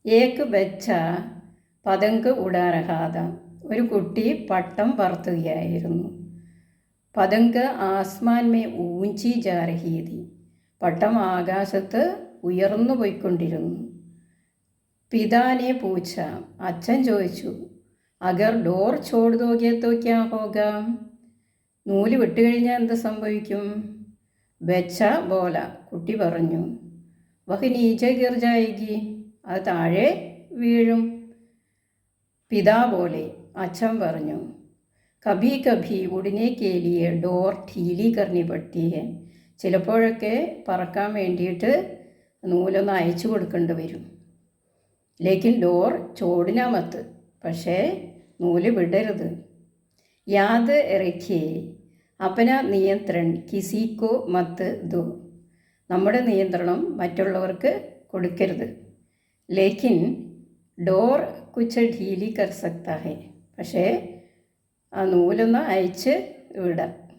ഏക്ക് ബച്ച പതങ്ക് ഉടാരഹാത. ഒരു കുട്ടി പട്ടം പറത്തുകയായിരുന്നു. പതങ്ക് ആസ്മാൻ മേ ഊഞ്ചി ജാരഹീതി. പട്ടം ആകാശത്ത് ഉയർന്നു പോയിക്കൊണ്ടിരുന്നു. പിതാനെ പൂച്ച. അച്ഛൻ ചോദിച്ചു, അഗർ ഡോർ ചോട് ദോഗെ തോ ക്യാ ഹോഗാം. നൂല് വിട്ടുകഴിഞ്ഞാൽ എന്ത് സംഭവിക്കും? ബച്ച ബോല. കുട്ടി പറഞ്ഞു. വഹ് നീച്ചെ ഗിർ ജായേഗി. അത് താഴെ വീഴും. പിതാ പോലെ. അച്ഛൻ പറഞ്ഞു. കഭി കഭി ഉടനെ കേലിയെ ഡോർ ഠീലി കർണി പട്ടി ഹെ. ചിലപ്പോഴൊക്കെ പറക്കാൻ വേണ്ടിയിട്ട് നൂലൊന്ന് അയച്ചു കൊടുക്കേണ്ടി വരും. ലേക്കിൻ ഡോർ ചോടിനാ മത്ത്. പക്ഷേ നൂല് വിടരുത്. യാദ് രഖിയേ അപന നിയന്ത്രൺ കിസിക്കോ മത്ത് ദോ. നമ്മുടെ നിയന്ത്രണം മറ്റുള്ളവർക്ക് കൊടുക്കരുത്. ലേക്കിൻ ഡോർ കുച്ച് ഢീലി കർ സക്താ ഹെ. പക്ഷേ ആ നൂലൊന്ന് അയച്ച് വിടാം.